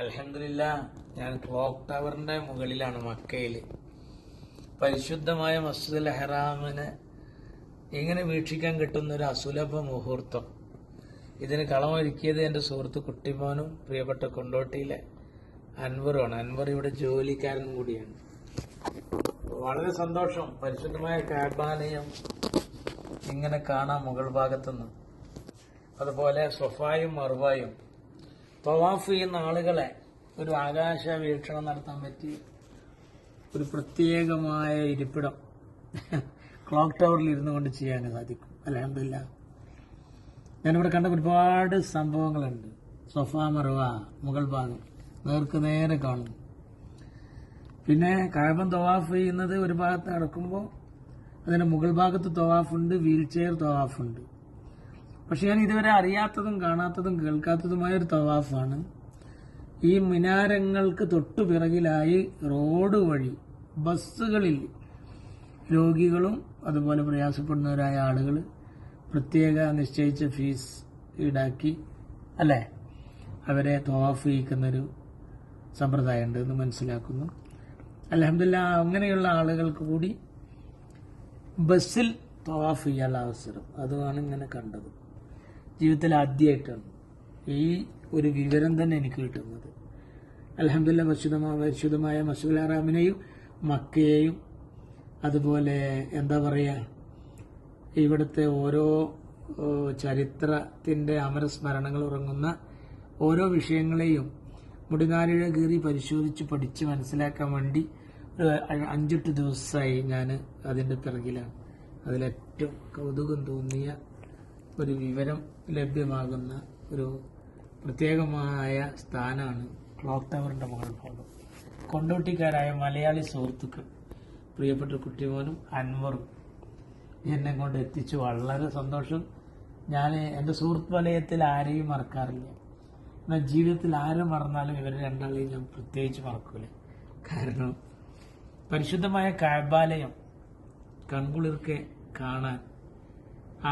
അൽഹംദുലില്ലാഹ്, ഞാൻ ക്ലോക്ക് ടവറിന്റെ മുകളിലാണ് മക്കയിൽ. പരിശുദ്ധമായ മസ്ജിദുൽ ഹറാമിനെ ഇങ്ങനെ വീക്ഷിക്കാൻ കിട്ടുന്ന ഒരു അസുലഭ മുഹൂർത്തം. ഇതിന് കളമൊരുക്കിയത് എൻ്റെ സുഹൃത്ത് കുട്ടിമോനും പ്രിയപ്പെട്ട കൊണ്ടോട്ടിയിലെ അൻവറുമാണ്. അൻവർ ഇവിടെ ജോലിക്കാരനും കൂടിയാണ്. വളരെ സന്തോഷം. പരിശുദ്ധമായ കഅബാലയം ഇങ്ങനെ കാണാം മുകൾ ഭാഗത്തുനിന്ന്. അതുപോലെ സൊഫായും മർവായും തവാഫ് ചെയ്യുന്ന ആളുകളെ ഒരു ആകാശ വീക്ഷണം നടത്താൻ പറ്റി ഒരു പ്രത്യേകമായ ഇരിപ്പിടം ക്ലോക്ക് ടവറിൽ ഇരുന്നു കൊണ്ട് ചെയ്യാൻ സാധിക്കും. അൽഹംദുലില്ലാഹ്, ഞാനിവിടെ കണ്ട ഒരുപാട് സംഭവങ്ങളുണ്ട്. സൊഫ മർവ മുകൾ ഭാഗം നേർക്ക് നേരെ കാണും. പിന്നെ കഅബ തവാഫ് ചെയ്യുന്നത് ഒരു ഭാഗത്ത് നടക്കുമ്പോൾ അതിന്റെ മുകൾ ഭാഗത്ത് തവാഫുണ്ട്, വീൽ ചെയർ തവാഫുണ്ട്. പക്ഷെ ഞാൻ ഇതുവരെ അറിയാത്തതും കാണാത്തതും കേൾക്കാത്തതുമായ ഒരു തവാഫാണ്. ഈ മിനാരങ്ങൾക്ക് തൊട്ടു പിറകിലായി റോഡ് വഴി ബസ്സുകളിൽ രോഗികളും അതുപോലെ പ്രയാസപ്പെടുന്നവരായ ആളുകൾ പ്രത്യേക നിശ്ചയിച്ച ഫീസ് ഈടാക്കി അല്ലേ അവരെ തവാഫ് ചെയ്യിക്കുന്നൊരു സമ്പ്രദായമുണ്ട് എന്ന് മനസ്സിലാക്കുന്നു. അൽഹംദുലില്ലാഹ്, അങ്ങനെയുള്ള ആളുകൾക്ക് കൂടി ബസ്സിൽ തവാഫ് ചെയ്യാനുള്ള അവസരം അതുമാണ് ഇങ്ങനെ കണ്ടത്. ജീവിതത്തിൽ ആദ്യമായിട്ടാണ് ഈ ഒരു വിവരം തന്നെ എനിക്ക് കിട്ടുന്നത്. അൽഹംദുലില്ലാഹ്, പരിശുദ്ധമായ മസ്ജിദുൽ ഹറാമിനെയും മക്കയെയും അതുപോലെ എന്താ പറയുക, ഇവിടുത്തെ ഓരോ ചരിത്രത്തിന്റെ അമരസ്മരണകൾ ഉറങ്ങുന്ന ഓരോ വിഷയങ്ങളെയും മുടിനാലിഴ കീറി പരിശോധിച്ച് പഠിച്ച് മനസ്സിലാക്കാൻ വേണ്ടി ഒരു 5-8 ദിവസമായി ഞാൻ അതിന്റെ പിറകിലാണ്. അതിലേറ്റവും കൗതുകം തോന്നിയ ഒരു വിവരം ലഭ്യമാകുന്ന ഒരു പ്രത്യേകമായ സ്ഥാനമാണ് ക്ലോക്ക് ടവറിന്റെ മുകൾ ഭാഗം. കൊണ്ടോട്ടിക്കാരായ മലയാളി സുഹൃത്തുക്കൾ പ്രിയപ്പെട്ട കുട്ടിമോനും അൻവറും എന്നെ കൊണ്ട് എത്തിച്ചു. വളരെ സന്തോഷം. ഞാൻ എൻ്റെ സുഹൃത്ത് വലയത്തിൽ ആരെയും മറക്കാറില്ല. എന്നാൽ ജീവിതത്തിൽ ആരെ മറന്നാലും ഇവരെ രണ്ടാളെയും ഞാൻ പ്രത്യേകിച്ച് മറക്കൂല. കാരണം പരിശുദ്ധമായ കഅബാലയം കൺകുളിർക്കെ കാണാൻ,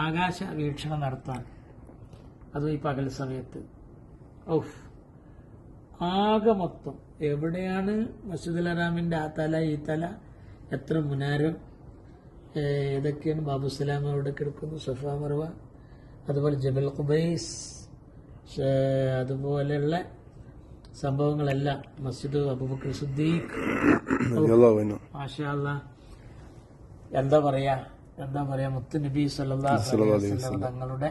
ആകാശ വീക്ഷണം നടത്താൻ, അതും ഈ പകൽ സമയത്ത് ആകെ മൊത്തം എവിടെയാണ് മസ്ജിദുൽ ഹറാമിന്റെ ആ തല ഈ തല, എത്ര മുനാരം, ഏതൊക്കെയാണ് ബാബുസലാം അവിടെ കിടക്കുന്നു, സഫ മർവ, അതുപോലെ ജബൽ ഖുബൈസ്, അതുപോലെയുള്ള സംഭവങ്ങളെല്ലാം, മസ്ജിദ് അബൂബക്കർ സിദ്ദീഖ്, മാഷാ അല്ലാഹ്, എന്താ പറയാ മുത്ത് നബി സല്ലല്ലാഹു അലൈഹി വസല്ലം തങ്ങളുടെ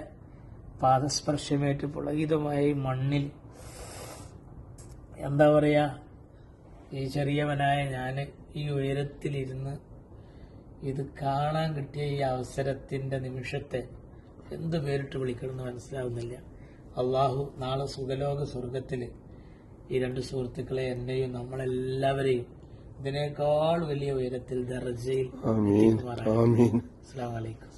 പാദസ്പർശമേറ്റ് പുളകിതമായ ഈ മണ്ണിൽ എന്താ പറയാ, ഈ ചെറിയവനായ ഞാൻ ഈ ഉയരത്തിലിരുന്ന് ഇത് കാണാൻ കിട്ടിയ ഈ അവസരത്തിന്റെ നിമിഷത്തെ എന്ത് പേരിട്ട് വിളിക്കണമെന്ന് മനസ്സിലാവുന്നില്ല. അള്ളാഹു നാളെ സുഖലോക സ്വർഗത്തില് ഈ രണ്ട് സുഹൃത്തുക്കളെ, എന്നെയും നമ്മളെല്ലാവരെയും ഇതിനേക്കാൾ വലിയ ഉയരത്തിൽ ദർജയിൽ. അസ്സലാമു അലൈക്കും.